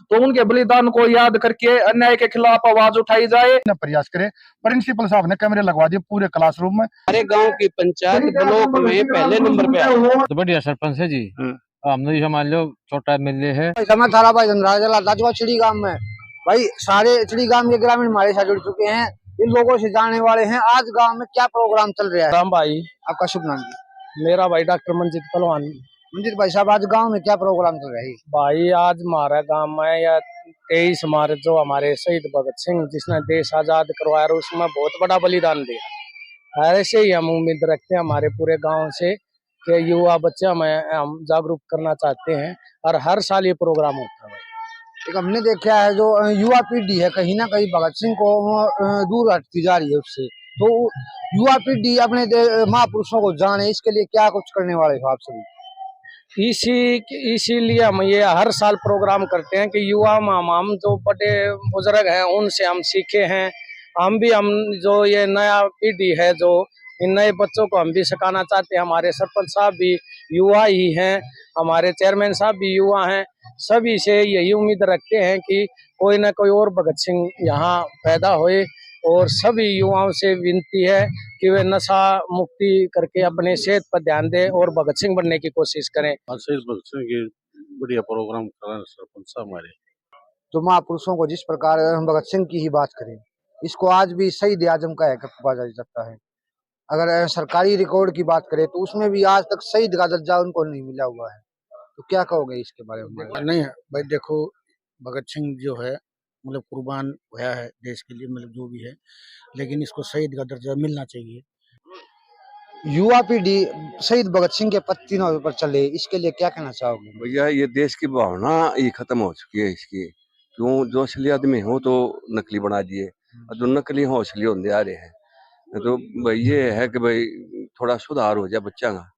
तो उनके बलिदान को याद करके अन्याय के खिलाफ आवाज उठाई जाए। प्रयास करे। प्रिंसिपल साहब ने कैमरे लगवा दिए पूरे क्लासरूम में। हमारे गांव की पंचायत ब्लॉक में पहले नंबर पे है। तो बढ़िया सरपंच है जी। हमने जैसे मान लो छोटा एमएलए है। थारा भाई धनराज चिड़ी गांव में भाई सारे चिड़ी गांव के ग्रामीण हमारे साथ जुड़ चुके हैं, इन लोगों से जानने वाले हैं आज गांव में क्या प्रोग्राम चल रहा है। राम भाई, आपका शुभ नाम जी? मेरा भाई डॉक्टर मंजीत पहलवान। मंजीत भाई साहब, आज गांव में क्या प्रोग्राम चल रहा है? भाई आज हमारा गांव में या 23 मार्च जो हमारे शहीद भगत सिंह जिसने देश आजाद करवाया उसमें बहुत बड़ा बलिदान दिया। ऐसे ही हम उम्मीद रखते हैं हमारे पूरे गांव से कि युवा बच्चे हम जागरूक करना चाहते हैं और हर साल ये प्रोग्राम होता है। एक हमने देखा है जो युवा पीढ़ी है कहीं ना कहीं भगत सिंह को दूर हटती जा रही है उससे, तो युवा पीढ़ी अपने महापुरुषों को जाने, इसके लिए क्या कुछ करने वाले हो आप सभी? इसीलिए हम ये हर साल प्रोग्राम करते हैं कि युवा हम जो बड़े बुजुर्ग हैं उनसे हम सीखे हैं। हम जो ये नया पीढ़ी है जो इन नए बच्चों को हम भी सिखाना चाहते हैं। हमारे सरपंच साहब भी युवा ही हैं, हमारे चेयरमैन साहब भी युवा हैं। सभी से यही उम्मीद रखते हैं कि कोई ना कोई और भगत सिंह यहाँ पैदा होए और सभी युवाओं से विनती है कि वे नशा मुक्ति करके अपने सेहत पर ध्यान दें और भगत सिंह बनने की कोशिश करें। भगत सिंह के बढ़िया प्रोग्राम कर रहे हैं सरपंच साहब हमारे। जो महापुरुषों को जिस प्रकार हम भगत सिंह की ही बात करें, इसको आज भी शहीद आजम का कहा जा सकता है। अगर सरकारी रिकॉर्ड की बात करें तो उसमें भी आज तक शहीद का दर्जा उनको नहीं मिला हुआ है, तो क्या कहोगे इसके बारे में? नहीं है भाई, देखो भगत सिंह जो है मतलब कुर्बान हुआ है देश के लिए, मतलब जो भी है, लेकिन इसको शहीद का दर्जा मिलना चाहिए। युवा पीढ़ी शहीद भगत सिंह के पत्तियों पर चले, इसके लिए क्या कहना चाहोगे? भैया ये देश की भावना ये खत्म हो चुकी है इसकी। क्यों, जो असली आदमी हो तो नकली बना दिए और जो नकली हो असली होते आ रहे हैं। तो भाई ये है कि भाई थोड़ा सुधार हो जाए बच्चा का।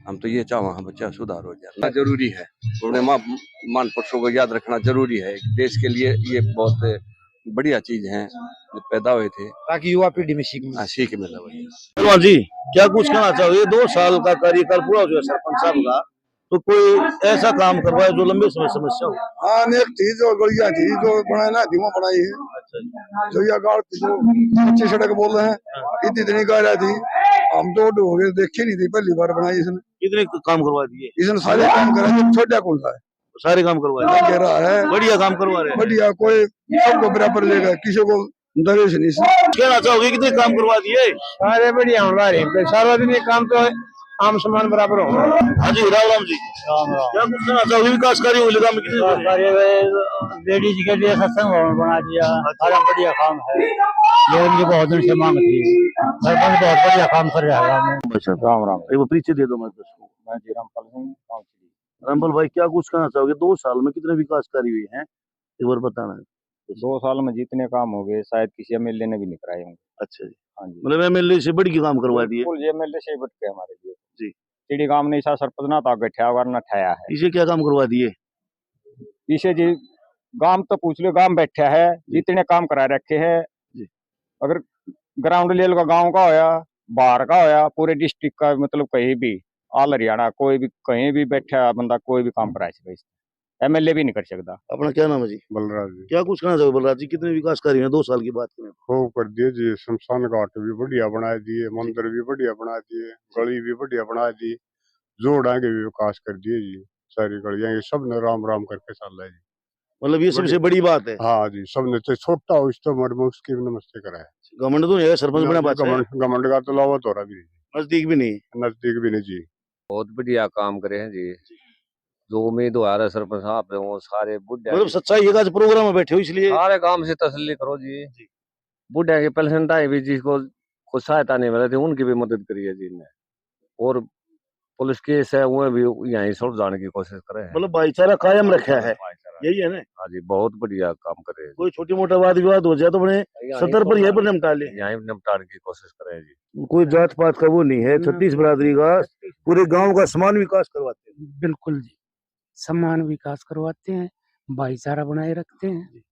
हम तो ये चाहें बच्चा सुधार हो जाए, जरूरी है। उन्हें मान पुरुषों को याद रखना जरूरी है। देश के लिए ये बहुत बढ़िया चीज है जो पैदा हुए थे, ताकि युवा पीढ़ी में सीख मिला। पहलवान जी, क्या कुछ कहना चाहोगे? 2 साल का कार्यकाल पूरा हो गया सरपंच साहब का, तो कोई ऐसा काम करवाए जो लंबे समय समस्या हो? हाँ, अनेक चीज और बढ़िया चीज जो बनाए ना धीमा बनाई है। जो ये गाँव जो अच्छी सड़क बोल रहे हैं, इतनी गाड़ा थी हम तो हो गए, देखी नहीं थी, पहली बार बनाई इसने। कितने काम करवा दिए? इसने सारे काम करा, छोटा कौन सा है, सारे काम करवा कह रहा है। बढ़िया काम करवा रहे हैं। बढ़िया, कोई सबको बराबर लेगा, किसी को दरेश नहीं। कहना चाहोगे कितने काम करवा दिए? सारे बढ़िया हो रहे हैं, सार्वजनिक काम तो आम समान बराबर हो। हाँ जी, राम राम जी। क्या कुछ कहना चाहोगे? विकास कार्य हुए में कितने? लेडीज के लिए सत्संग भवन बना दिया, सारा बढ़िया काम है। ये उनकी बहुत दिन से मांग थी, सरपंच बहुत बढ़िया काम कर रहा है। राम राम, एक परिचय दे दो मैं दर्शकों। मैं जी रामपाल सिंह। रामपाल भाई, क्या कुछ कहना चाहोगे? 2 साल में कितने विकास कार्य हुए हैं, एक बार बताना है। 2 साल में जितने काम हो गए शायद किसी एमएलए ने भी नहीं कराए होंगे। अच्छा जी। हाँ जी, मतलब एमएलए से बढ़ के काम करवा दिए। बिल्कुल, ये एमएलए से बढ़ के हमारे लिए जी। चिड़ी गांव ने ऐसा सरपंच ना था बैठा और ना ठाया है। इसे क्या काम करवा दिए? इसे जी गांव तो पूछ लो, गांव बैठा है जितने काम करा रखे है। अगर ग्राउंड लेवल का गांव का होया, बाहर का होया, पूरे डिस्ट्रिक्ट का, मतलब कहीं भी ऑल हरियाणा कोई भी कहीं भी बैठा बंदा कोई भी काम करा सके, एमएलए भी नहीं कर सकता। अपना क्या नाम है जी? बलराज जी। क्या कुछ कहना चाहोगे बलराज जी? कितने विकास कार्य हैं 2 साल की बात करें? खूब कर दिए जी, शमशान घाट भी बढ़िया बना दिए, मंदिर भी बढ़िया बना दिए, गली भी बढ़िया बना दी, जोड़ आगे भी विकास कर दिए जी। सारी गलियां ये सब ने राम राम करके चल रहा है जी। मतलब ये सबसे बड़ी बात है। हाँ जी, सबने तो छोटा हो तो मर्म उसकी भी नमस्ते करा है। घमंड तो नहीं है, सरपंच बना बात है। घमंड का तो लावा तो भी नजदीक भी नहीं। नजदीक भी नहीं जी। बहुत बढ़िया काम करे हैं जी। जो उम्मीदवार है सरपंच साहब वो सारे बुढ़े, मतलब सच्चाई है, आज प्रोग्राम में बैठे हो इसलिए सारे काम से तसल्ली करो जी। बुढ़े के पेशेंट आए भी जिसको कुछ सहायता नहीं मिले थे उनकी भी मदद करिए जी ने। और पुलिस केस है वो भी यहीं सुलझाने की कोशिश करे हैं। मतलब भाईचारा कायम रखा है, यही है ना? हाँ जी, बहुत बढ़िया काम करे। कोई छोटी मोटा वाद विवाद हो जाए तो अपने सतर पर यहीं पर निपटा ले, यहीं निपटाने की कोशिश करे जी। कोई जात पात का वो नहीं है। 36 बिरादरी का पूरे गांव का समान विकास करवाते हैं। बिल्कुल जी, समान विकास करवाते हैं, भाईचारा बनाए रखते हैं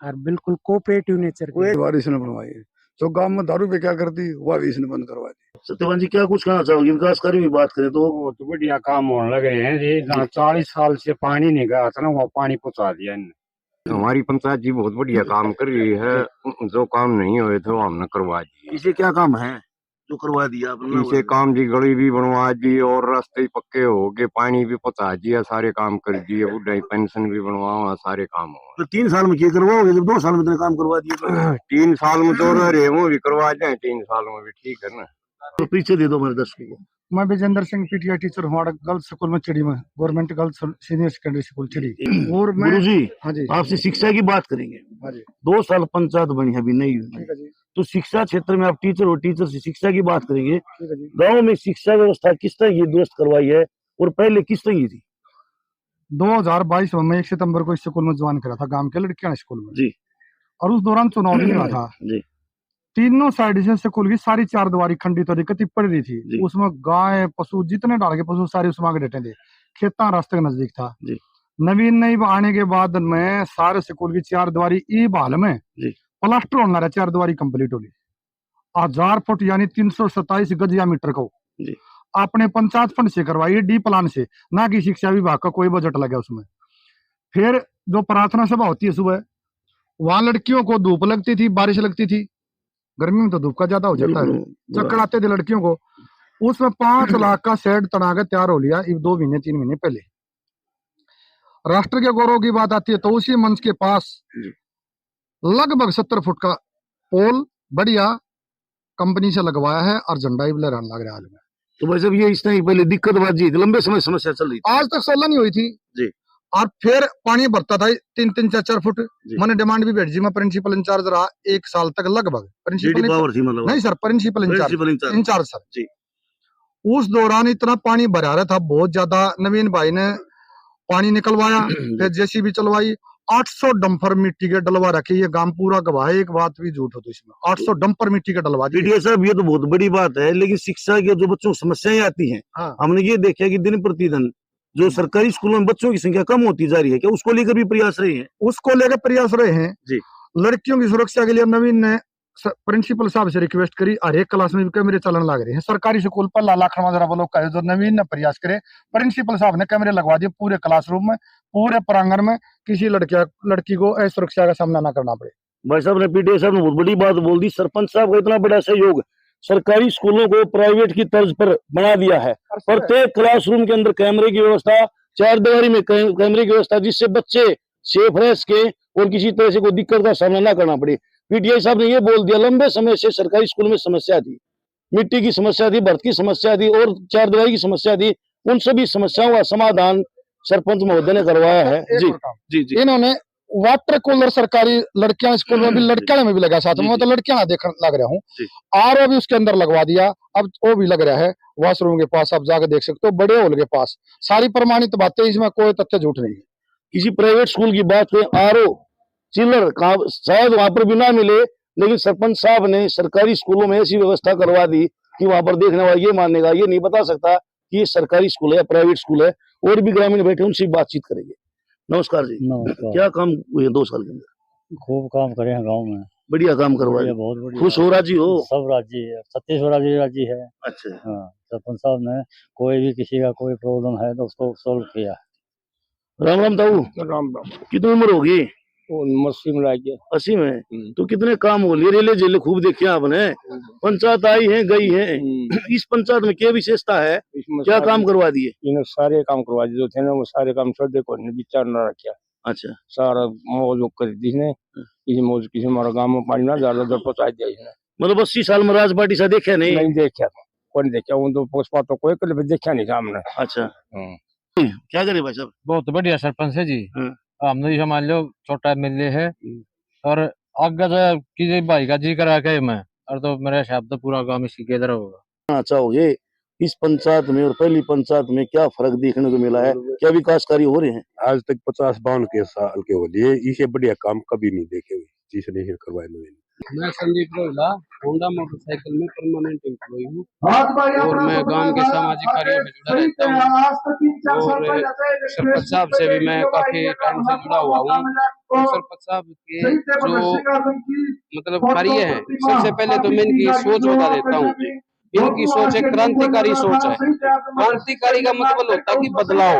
और बिल्कुल कोऑपरेटिव नेचर बारिश ने बनवाई है। जो गांव में दारू पे क्या करती वह भी इसने बंद करवा दी। सत्यवान जी क्या कुछ कहना चाहोगे? विकास कार्य की बात करें तो वो तो बढ़िया काम होने लगे हैं जी। 40 साल से पानी नहीं गया था ना, वो पानी पहुंचा दिया इनने। हमारी पंचायत जी बहुत बढ़िया काम कर रही है। जो काम नहीं हुए थे वो हमने करवा दिए। इसे क्या काम है जो करवा दिया आपने? इसे काम जी गली भी बनवा दी और रास्ते पक्के हो गए, पानी भी पहुंचा दिया, सारे काम कर दिए, बुढ़ाई पेंशन भी बनवा, सारे काम हुआ। तो 3 साल में क्या करवाओगे जब 2 साल में इतने काम करवा दिए तो? 3 साल में तो रह रहे वो भी करवा जाए, 3 साल में भी ठीक है ना। तो पीछे दे दो मेरे दर्शकों को। मैं विजेंद्र सिंह पीटीआई टीचर हूँ गर्ल्स स्कूल में चिड़ी में, government girls senior secondary school चिड़ी। और मैं गुरु जी हाँ जी आपसे शिक्षा की बात करेंगे। हाँ जी 2 साल पंचायत बनी है, अभी नहीं हुई। ठीक है जी, तो शिक्षा क्षेत्र में आप टीचर हो, टीचर से शिक्षा की बात करेंगे। ठीक है जी। गांव में शिक्षा व्यवस्था किस तरह की दुरुस्त करवाई है और पहले किस तरह की थी? 2022 में मैं 1 सितंबर को इस स्कूल में ज्वाइन करा था, गांव के लड़कियां स्कूल में जी। और उस दौरान चुनाव भी हुआ था जी। तीनों साइड से स्कूल की सारी 4 दीवारी खंडित और दिक्कत पड़ रही जी। थी। उसमें गाय पशु जितने डाल के पशु सारे उसमें आगे डटे थे, खेता रास्ते के नजदीक था जी। नवीन नई आने के बाद में सारे स्कूल की 4 दीवारी ई बहाल में जी। प्लास्टर होना रहा, 4 दीवारी कंप्लीट होगी। 1000 फुट यानी 327 गज या मीटर को जी। अपने पंचायत फंड से करवाई, डी प्लान से, ना कि शिक्षा विभाग का कोई बजट लगा उसमें। फिर जो प्रार्थना सभा होती है सुबह, वहां लड़कियों को धूप लगती थी, बारिश लगती थी, गर्मी में तो धूप का ज्यादा हो जाता है, चक्कर आते थे लड़कियों को। उसमें 5 लाख का शेड तना के तैयार हो लिया 2 महीने 3 महीने पहले। राष्ट्र के गौरव की बात आती है तो उसी मंच के पास लगभग 70 फुट का पोल बढ़िया कंपनी से लगवाया है और झंडा भी लहराने लग रहा है। तो भाई साहब ये इस तरह पहले दिक्कत बाजी थी, लंबे समय समस्या चल रही थी, आज तक सोलह नहीं हुई थी जी। और फिर पानी भरता था 3-3 4-4 फुट। मैंने डिमांड भी बैठ जी, मैं प्रिंसिपल इंचार्ज रहा 1 साल तक लगभग। प्रिंसिपल पावर थी मतलब? नहीं सर, प्रिंसिपल इंचार्ज सर जी। उस दौरान इतना पानी भरा रहा था बहुत ज्यादा। नवीन भाई ने पानी निकलवाया, फिर जेसीबी चलवाई, 800 डंपर मिट्टी के डलवा रखे। ये गांव पूरा गवाह है, एक बात भी झूठ हो तो इसमें 800 डंपर मिट्टी के डलवा दी। पीटीआई साहब ये तो बहुत बड़ी बात है, लेकिन शिक्षा के जो बच्चों को समस्याएं आती हैं, हमने ये देखा कि दिन प्रतिदिन जो सरकारी स्कूलों में बच्चों की संख्या कम होती जा रही है, क्या उसको लेकर भी प्रयास रहे हैं? उसको लेकर प्रयास रहे हैं जी। लड़कियों की सुरक्षा के लिए नवीन ने प्रिंसिपल साहब से रिक्वेस्ट करी, हर एक क्लास में कैमरे चलन लग रहे हैं। सरकारी स्कूल पर लाला खड़माजरा ब्लॉक का है, जो नवीन ने प्रयास करे, प्रिंसिपल साहब ने कैमरे लगवा दिए पूरे क्लासरूम में, पूरे प्रांगण में, किसी लड़की को असुरक्षा का सामना ना करना पड़े। भाई साहब ने, पीटीआई साहब ने बहुत बड़ी बात बोल दी। सरपंच साहब का इतना बड़ा सहयोग, सरकारी स्कूलों को प्राइवेट की तर्ज पर बना दिया है। प्रत्येक क्लासरूम के अंदर कैमरे की व्यवस्था, 4 दीवारी में कैमरे की व्यवस्था, जिससे बच्चे सेफ रह सके और किसी तरह से कोई दिक्कत का सामना ना करना पड़े। पीटीआई साहब ने ये बोल दिया, लंबे समय से सरकारी स्कूल में समस्या थी, मिट्टी की समस्या थी, भर्त की समस्या थी और 4 दीवारी की समस्या थी। उन सभी समस्याओं का समाधान सरपंच महोदय ने करवाया है। जी जी जी। इन्होंने वाटर कूलर सरकारी लड़कियां स्कूल में भी, लड़कियां में भी लगा, साथ में तो लड़कियां देख लग रहा हूँ, आरओ भी उसके अंदर लगवा दिया, अब वो भी लग रहा है वॉशरूम के पास। आप जाकर देख सकते हो, बड़े हॉल के पास। सारी प्रमाणित बातें, इसमें कोई तथ्य झूठ नहीं है। किसी प्राइवेट स्कूल की बात करें, आरओ चिल्लर शायद वहां पर भी ना मिले, लेकिन सरपंच साहब ने सरकारी स्कूलों में ऐसी व्यवस्था करवा दी कि वहां पर देखने वाला ये मानेगा, ये नहीं बता सकता कि ये सरकारी स्कूल है या प्राइवेट स्कूल है। और भी ग्रामीण बैठे, उनसे बातचीत करेंगे। नमस्कार जी। नमस्कार। क्या काम हुए 2 साल के अंदर? खूब काम करे हैं गांव में, बढ़िया काम करवाए, बहुत बढ़िया। खुश हो राजी हो? सब राजी है, छत्तीसगढ़ राजी है। अच्छा। हाँ, सरपंच साहब ने कोई भी किसी का कोई प्रॉब्लम है तो उसको सोल्व किया। राम राम ताऊ। राम राम। कितनी उम्र होगी? 80 में लाइक 80 में। तो कितने काम हो लिए, रेले जेले खूब देखे आपने। पंचायत आई है गई है, इस पंचायत में क्या विशेषता है, क्या काम करवा दिए? इन्हें सारे काम करवा दिए जो थे ना, वो सारे काम श्रद्धे को विचार न रखा। अच्छा। सारा मौज कर दी इसने, किसी मौज किसी हमारा गाँव में पानी ना ज्यादा दर पहुंचा दिया इसने। मतलब 80 साल में राजपाटी सा देखा नहीं देखा, कौन देखा, वो तो पोस्ट तो कोई कल देखा नहीं सामने। अच्छा। क्या करे भाई साहब? बहुत बढ़िया सरपंच है जी। हमने ये मान लो छोटा एमएलए है और आगे जो किसी भाई का जी करा के मैं, और तो मेरे हिसाब से पूरा गांव इसकी केदर होगा। चाहोगे इस पंचायत में और पहली पंचायत में क्या फर्क देखने को मिला है, क्या विकास कार्य हो रहे हैं? आज तक 50-52 साल के हो लिए, इसे बढ़िया काम कभी नहीं देखे हुए, जिसने करवाए नवीन। मैं संदीप रोहिला, होंडा मोटरसाइकिल में परमानेंट एम्प्लॉय हूँ और मैं गांव के सामाजिक कार्यों में जुड़ा रहता हूँ और सरपंच साहब से भी मैं काफी टाइम से जुड़ा हुआ हूँ सरपंच साहब के जो मतलब कार्य है, सबसे पहले तो मैं इनकी सोच बता देता हूँ। इनकी सोच एक क्रांतिकारी सोच है। क्रांतिकारी का मतलब होता है कि बदलाव।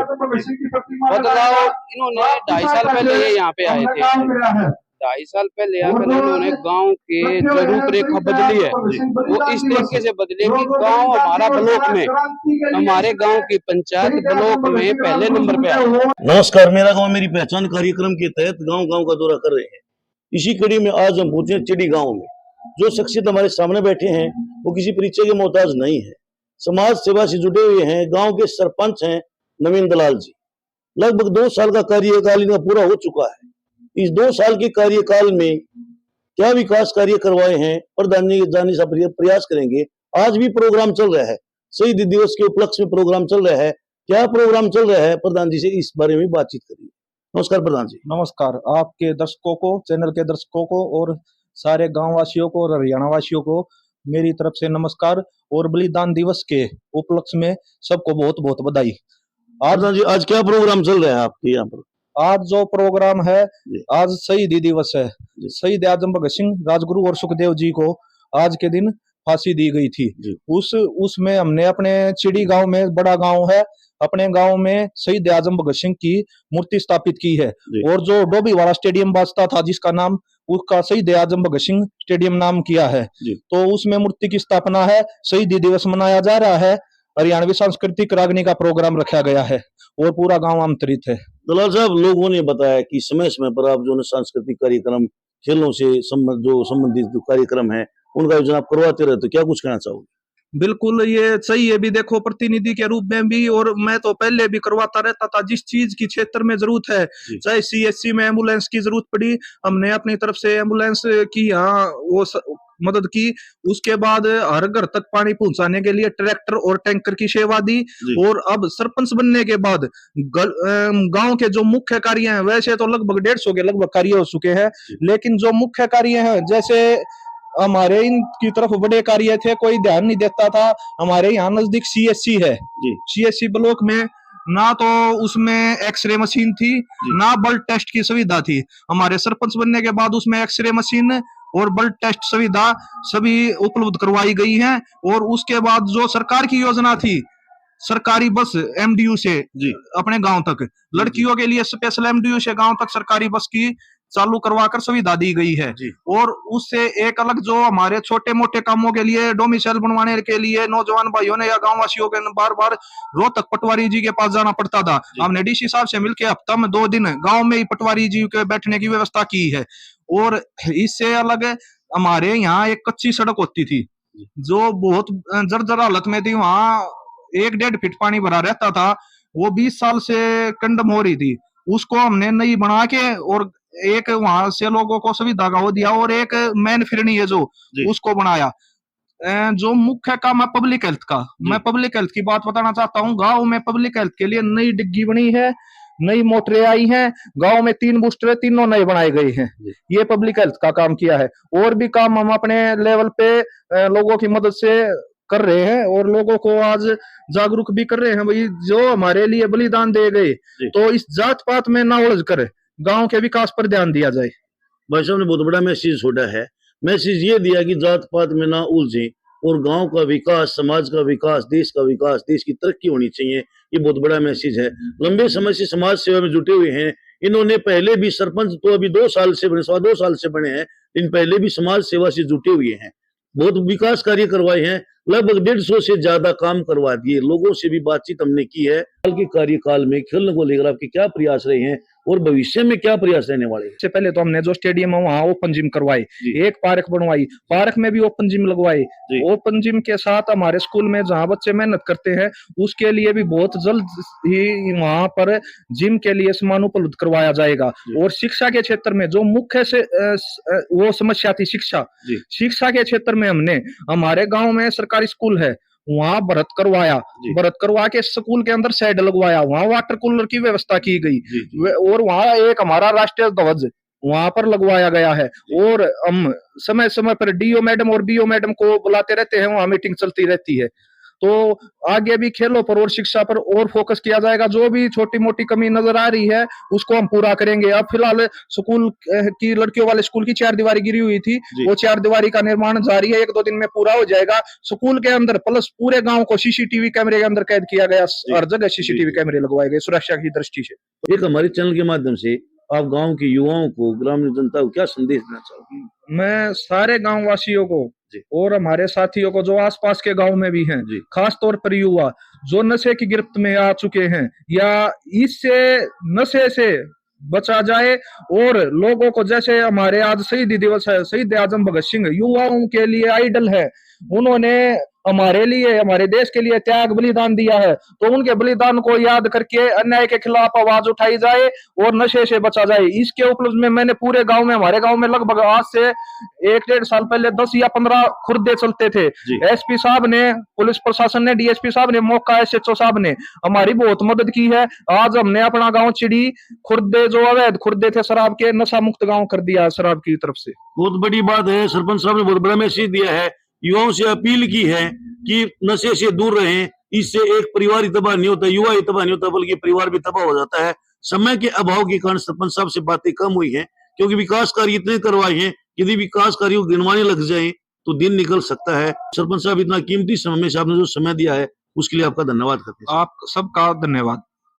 इन्होंने 2.5 साल पहले ये यहाँ पे आए थे। 2.5 साल पहले आकर इन्होंने गांव के जो रूपरेखा बदली है वो इस तरीके से बदली कि गांव हमारा ब्लॉक में, हमारे गांव की पंचायत ब्लॉक में पहले नंबर पे है। नमस्कार, मेरा गांव मेरी पहचान कार्यक्रम के तहत गांव-गांव का दौरा कर रहे हैं। इसी कड़ी में आज हम पहुंचे चिड़ी गांव में। जो शख्सियत हमारे सामने बैठे हैं वो किसी परिचय के मोहताज नहीं है, समाज सेवा से जुड़े हुए हैं। गांव के सरपंच हैं नवीन दलाल जी। लगभग 2 साल का कार्यकाल इनका पूरा हो चुका है। इस 2 साल के कार्यकाल में क्या विकास कार्य करवाए हैं प्रधान जी जानने का प्रयास करेंगे। आज भी प्रोग्राम चल रहा है, शहीद दिवस के उपलक्ष्य में प्रोग्राम चल रहा है। क्या प्रोग्राम चल रहा है, प्रधान जी से इस बारे में बातचीत करिए। नमस्कार प्रधान जी। नमस्कार आपके दर्शकों को, चैनल के दर्शकों को और सारे गांव वासियों को और हरियाणा वासियों को मेरी तरफ से नमस्कार और बलिदान दिवस के उपलक्ष्य में सबको बहुत बहुत बधाई। आज क्या प्रोग्राम चल रहा है आपके यहाँ पर? आज जो प्रोग्राम है, आज शहीदी दिवस है। शहीद आजम भगत सिंह, राजगुरु और सुखदेव जी को आज के दिन फांसी दी गई थी। उसमें हमने अपने चिड़ी गांव में, बड़ा गांव है, अपने गांव में शहीद आजम भगत सिंह की मूर्ति स्थापित की है। और जो डोबीवाड़ा स्टेडियम बसता था जिसका नाम, उसका शहीद आजम भगत सिंह स्टेडियम नाम किया है। तो उसमें मूर्ति की स्थापना है, शहीदी दिवस मनाया जा रहा है। हरियाणवी सांस्कृतिक रागनी का प्रोग्राम रखा गया है और पूरा गांव आमंत्रित है। दलाल साहब, लोगों ने बताया कि समय समय पर आप जो सांस्कृतिक कार्यक्रम, खेलों से संबंधित जो कार्यक्रम है उनका आयोजन आप करवाते रहते, क्या कुछ कहना चाहोगे? बिल्कुल ये सही है। भी देखो, प्रतिनिधि के रूप में भी, और मैं तो पहले भी करवाता रहता था। जिस चीज की क्षेत्र में जरूरत है, चाहे CSC में एम्बुलेंस की जरूरत पड़ी, हमने अपनी तरफ से एम्बुलेंस की यहाँ वो मदद की। उसके बाद हर घर तक पानी पहुंचाने के लिए ट्रैक्टर और टैंकर की सेवा दी। और अब सरपंच बनने के बाद गांव के जो मुख्य कार्य हैं, वैसे तो लगभग 150 के लगभग कार्य हो चुके हैं, लेकिन जो मुख्य कार्य हैं, जैसे हमारे इनकी तरफ बड़े कार्य थे, कोई ध्यान नहीं देता था। हमारे यहाँ नजदीक CSC है। CSC ब्लॉक में ना तो उसमें एक्सरे मशीन थी, ना ब्लड टेस्ट की सुविधा थी। हमारे सरपंच बनने के बाद उसमें एक्सरे मशीन और ब्लड टेस्ट सुविधा सभी उपलब्ध करवाई गई है। और उसके बाद जो सरकार की योजना थी, सरकारी बस MDU से अपने गांव तक, लड़कियों के लिए स्पेशल MDU से गांव तक सरकारी बस की चालू करवाकर सुविधा दी गई है। और उससे एक अलग जो हमारे छोटे मोटे कामों के लिए, डोमिसाइल बनवाने के लिए नौजवान भाइयों ने या गांव वासियों के बार बार रोहतक पटवारी जी के पास जाना पड़ता था। हमने DC साहब से मिलकर हफ्ता में 2 दिन गांव में ही पटवारी जी के बैठने की व्यवस्था की है। और इससे अलग हमारे यहाँ एक कच्ची सड़क होती थी जो बहुत जर्जर हालत में थी। वहां 1-1.5 फीट पानी भरा रहता था। वो 20 साल से कंडम हो रही थी। उसको हमने नई बना के और एक वहां से लोगों को सुविधा का वो दिया, और एक मेन फिरनी है जो उसको बनाया। जो मुख्य काम है पब्लिक हेल्थ का, मैं पब्लिक हेल्थ की बात बताना चाहता हूँ। गांव में पब्लिक हेल्थ के लिए नई डिग्गी बनी है, नई मोटरें आई हैं। गांव में 3 बूस्टर, तीनों नए बनाए गए हैं। ये पब्लिक हेल्थ का काम किया है। और भी काम हम अपने लेवल पे लोगों की मदद से कर रहे हैं और लोगों को आज जागरूक भी कर रहे हैं। भाई, जो हमारे लिए बलिदान दे गए, तो इस जात पात में ना उलझ कर गांव के विकास पर ध्यान दिया जाए। भाई साहब ने बहुत बड़ा मैसेज छोड़ा है। मैसेज ये दिया कि जात पात में ना उलझे और गांव का विकास, समाज का विकास, देश का विकास, देश की तरक्की होनी चाहिए। ये बहुत बड़ा मैसेज है। लंबे समय से समाज सेवा में जुटे हुए हैं। इन्होंने पहले भी, सरपंच तो अभी 2 साल से बने, 2.25 साल से बने हैं, इन पहले भी समाज सेवा से जुटे हुए हैं। बहुत विकास कार्य करवाए हैं। लगभग 150 से ज्यादा काम करवा दिए। लोगों से भी बातचीत हमने की है। साल के कार्यकाल में खेलने को लेकर आपके क्या प्रयास रहे हैं और भविष्य में क्या प्रयास रहने वाले हैं? इससे पहले तो हमने जो स्टेडियम है वहाँ ओपन जिम करवाई, एक पार्क बनवाई, पार्क में भी ओपन जिम लगवाई। ओपन जिम के साथ हमारे स्कूल में जहाँ बच्चे मेहनत करते हैं उसके लिए भी बहुत जल्द ही वहाँ पर जिम के लिए सामान उपलब्ध करवाया जाएगा। और शिक्षा के क्षेत्र में जो मुख्य से वो समस्या थी, शिक्षा के क्षेत्र में हमने हमारे गाँव में सरकारी स्कूल है, वहाँ भरत करवा के स्कूल के अंदर शेड लगवाया, वहाँ वाटर कूलर की व्यवस्था की गई। और वहाँ एक हमारा राष्ट्रीय ध्वज वहाँ पर लगवाया गया है। और हम समय समय पर DO मैडम और BO मैडम को बुलाते रहते हैं, वहाँ मीटिंग चलती रहती है। तो आगे भी खेलों पर और शिक्षा पर और फोकस किया जाएगा। जो भी छोटी मोटी कमी नजर आ रही है उसको हम पूरा करेंगे। अब फिलहाल स्कूल की लड़कियों वाले स्कूल की 4 दीवारी गिरी हुई थी, वो 4 दीवारी का निर्माण जारी है, 1-2 दिन में पूरा हो जाएगा। स्कूल के अंदर प्लस पूरे गांव को सीसीटीवी कैमरे के अंदर कैद किया गया, हर जगह सीसीटीवी कैमरे लगवाए गए सुरक्षा की दृष्टि से। एक हमारे चैनल के माध्यम से आप गांव के युवाओं को, ग्रामीण जनता को क्या संदेश देना चाहोगे? मैं सारे गांव वासियों को और हमारे साथियों को जो आसपास के गांव में भी हैं, खास तौर पर युवा जो नशे की गिरफ्त में आ चुके हैं या इससे नशे से बचा जाए, और लोगों को, जैसे हमारे आज शहीदी दिवस है, शहीद आजम भगत सिंह युवाओं के लिए आइडल है, उन्होंने हमारे लिए, हमारे देश के लिए त्याग बलिदान दिया है, तो उनके बलिदान को याद करके अन्याय के खिलाफ आवाज उठाई जाए और नशे से बचा जाए। इसके उपलक्ष्य में मैंने पूरे गांव में, हमारे गांव में लगभग आज से 1-1.5 साल पहले 10 या 15 खुर्दे चलते थे। एसपी साहब ने, पुलिस प्रशासन ने, डीएसपी साहब ने, मौका एसएचओ साहब ने हमारी बहुत मदद की है। आज हमने अपना गाँव चिड़ी खुर्दे, जो अवैध खुर्दे थे शराब के, नशा मुक्त गाँव कर दिया शराब की तरफ से। बहुत बड़ी बात है, सरपंच साहब ने बहुत बड़ा मैसेज दिया है, युवाओं से अपील की है कि नशे से दूर रहें। इससे एक परिवार ही तबाह नहीं होता, युवा ही तबाह नहीं होता, बल्कि परिवार भी तबाह हो जाता है। समय के अभाव के कारण सरपंच साहब से बातें कम हुई हैं, क्योंकि विकास कार्य इतने करवाए हैं, यदि विकास कार्यों को गिनवाने लग जाए तो दिन निकल सकता है। सरपंच साहब, इतना कीमती समय में से आपने जो समय दिया है उसके लिए आपका धन्यवाद करते हैं। आप सबका धन्यवाद।